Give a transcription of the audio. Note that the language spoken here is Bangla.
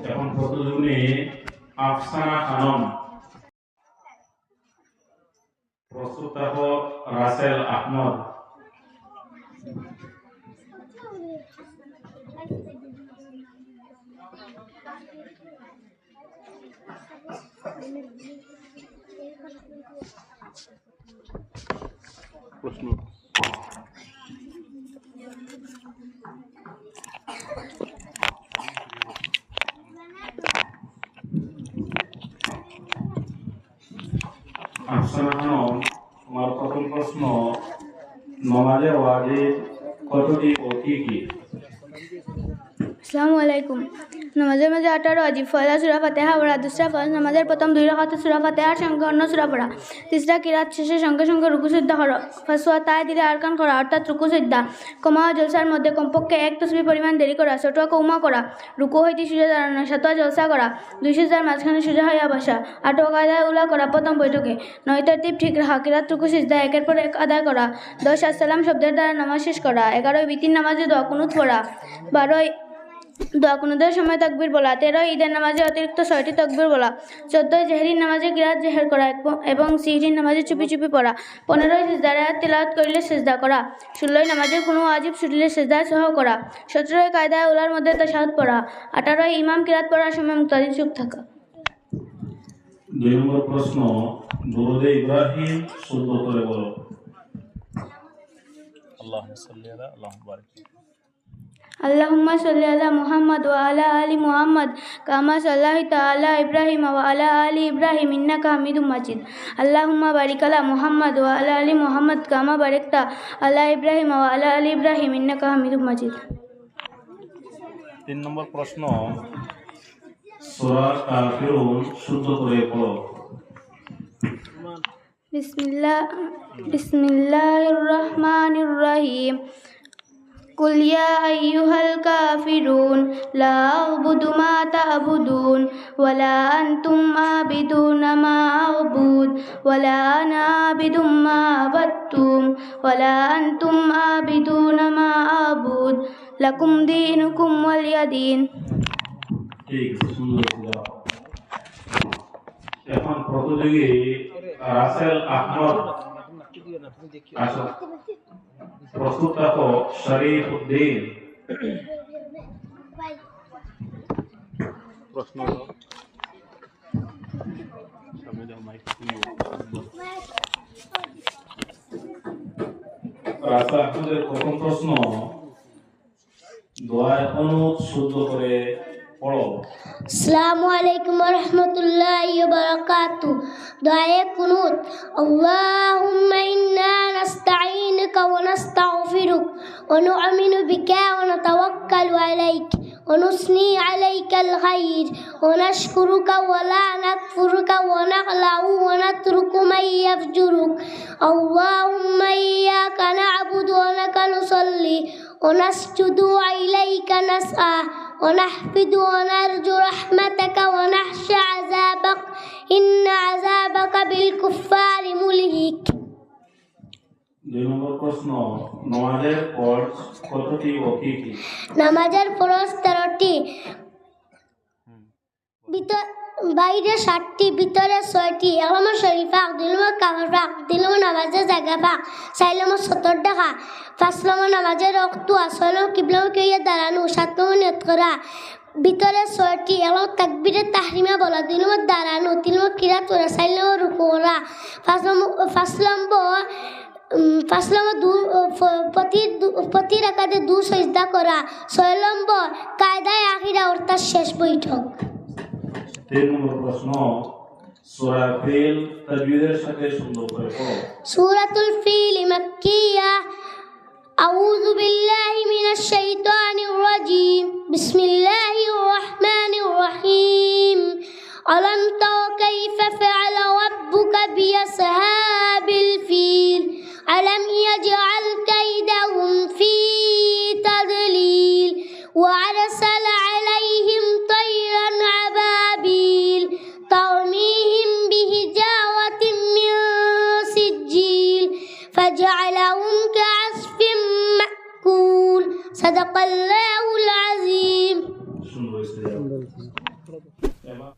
এখন প্রতিযোগিনী আফসানা খানম, প্রস্তুতকারক রাসেল আহমদ। প্রশ্ন আফসানা খানম, তোমার প্রথম প্রশ্ন, নামাজের ওয়াজিব কতটি ও কি কি? আসসালামু আলাইকুম। নামাজের মাঝে 18 ওয়াজিব। পয়লা সূরা ফাতিহা পড়া, দুসরা ফরজ। নামাজের প্রথম 2 রাকাতে সূরা ফাতিহার সঙ্গে অন্য সূরা পড়া। তিসরা কিরাত শেষে সঙ্গে সঙ্গে রুকু সিজদা করা। ফাসওয়া তায় দিলে আরকান করা, অর্থাৎ রুকু সিজদা। কমা ও জলসার মধ্যে কমপক্ষে 1 তাসবিহ পরিমাণ দেরি করা। ছোটুয়া কৌমা করা, রুকু হইতে সোজা দাঁড়ানো। সাতওয়া জলসা করা, 2 সিজদার মাঝখানে সোজা হইয়া বসা। 8ওয়া কায়দায়ে উলা করা প্রথম বৈঠকে। 9 তারতিব ঠিক রাখা, কিরাত রুকু সিজদা একের পর এক আদায় করা। 10 আসসালাম শব্দের দ্বারা নামাজ শেষ করা। 11 বিতির নামাজে দোয়া কুনুত পড়া। 12 দোয়া কুনুতের সময় তাকবীর বলা। 13 ঈদের নামাজে অতিরিক্ত 6টি তাকবীর বলা। 14 জেহরির নামাজে কিরাত জেহের করা এবং সিহরির নামাজে চুপি চুপি পড়া। 15 সিজদার আয়াত তিলাওয়াত করিলে সিজদা করা। 16 নামাজের কোনো ওয়াজিব ছুটলে সিজদায় সহ করা। 17 কায়দায়ে উলার মধ্যে তাশাহুদ পড়া। 18 ইমাম কিরাত পড়ার সময় মুক্তাদি চুপ থাকা। 2 নম্বর প্রশ্ন, দুরূদে ইব্রাহিম শুদ্ধ করে বলো। আল্লাহুম্মা সাল্লি আলা আল্লাহুম্মা বারিক আল্লাহুম্মা সাল্লি আলা মুহাম্মদ ওয়া আলা আলি মুহাম্মদ কামা সাল্লাইতা আলা ইব্রাহিম ওয়া আলা আলি ইব্রাহিম ইন্নাকা হামিদুম মাজিদ। আল্লাহুম্মা বারিক আলা মুহাম্মদ ওয়া আলা আলি মুহাম্মদ কামা বারাকতা আলা ইব্রাহিম ওয়া আলা আলি ইব্রাহিম ইন্নাকা হামিদুম মাজিদ। 3 নম্বর প্রশ্ন, সূরা কাফিরুন শুদ্ধ করে পড়ো। বিসমিল্লাহির রহমানির রহিম। কুল ইয়া আইয়ুহাল কাফিরুন লা আ'বুদু মা তা'বুদুন ওয়া লা আনতুম আ'বিদুনা মা আ'বুদ ওয়া লা আনা আ'বিদু মা আ'বাদতুম ওয়া লা আনতুম আ'বিদুনা মা আ'বুদ লাকুম দীনুকুম ওয়ালিয়া দীন। ঠিক, সুন্দর ছিল। এখন প্রতিযোগী রাসেল আহমদ, আসো। প্রস্তুতকারক শরীফ উদ্দিন। প্রশ্ন সামনে দাও মাইক। রাসেল আহমদের প্রথম প্রশ্ন, দোয়ায়ে কুনুত শুদ্ধ করে পড়ো। আসসালামু আলাইকুম ওয়া রাহমাতুল্লাহি ওয়া বারাকাতুহু। দোয়ায়ে কুনুত। আল্লাহুম্মা ইন্না নাস্তাঈনুকা ওয়া নাস্তাগফিরুক ওয়া নু'মিনু বিকা ওয়া নাতাওয়াক্কালু আলাইক ওয়া নুসনি আলাইকাল খায়র ওয়া নাশকুরুকা ওয়া লা নাকফুরুকা ওয়া নাখলাউ ওয়া নাতরুকু মান ইয়াফজুরুক। আল্লাহুম্মা ইয়্যাকা না'বুদু ওয়া লাকা নুসাল্লি ওয়া নাসজুদু ওয়া ইলাইকা নাসআ ونحفد ونرجو رحمتك ونخشى عذابك إن عذابك بالكفار ملهك। 2 নম্বর প্রশ্ন, নামাজের ফরজ কতটি ও কি কি? নামাজের ফরজ 13টি, বাইরে 7টি, ভিতরে 6টি। একলমা শরীফা, 2 নম্বর কাবার পাক, 3 নম্বর নামাজের জায়গা পাক, 4 নম্বর সতর দেখা, 5 নম্বর নামাজের রক্তু, 6 নম্বর কিবলামুখী হইয়া দাঁড়ানো, 7 নম্বর নিয়ত করা। ভিতরে 6টি, এক নম্বর তাকবীরে তাহরিমা বলা, 2 নম্বর দাঁড়ানো, 3 নম্বর কিরাত করা, 4 নম্বর রুকু করা, 5 নম্বর প্রতি রাকাতে 2 সিজদা করা, 6 নম্বর কায়দায়ে আখিরা অর্থাৎ শেষ বৈঠক। 3 নম্বর প্রশ্ন, সূরা ফিল তাজবীদের সাথে সুন্দর করে পড়ো। সূরাতুল ফিল মাক্কিয়া। আউযু বিল্লাহি মিনাশ শাইতানির রাজীম। বিসমিল্লাহির রহমানির রহিম। আলাম তারা কাইফা ফাআলা রাব্বুকা বিআসহাবিল ফিল আলাম ইয়াজআল কাইদাহুম ফি তাদলিল ওয়া আরসালা আলাইহিম তায়রান আবাবিল ترميهم بحجارة من سجيل فجعلهم كعصف مأكول صدق الله العظيم. এবার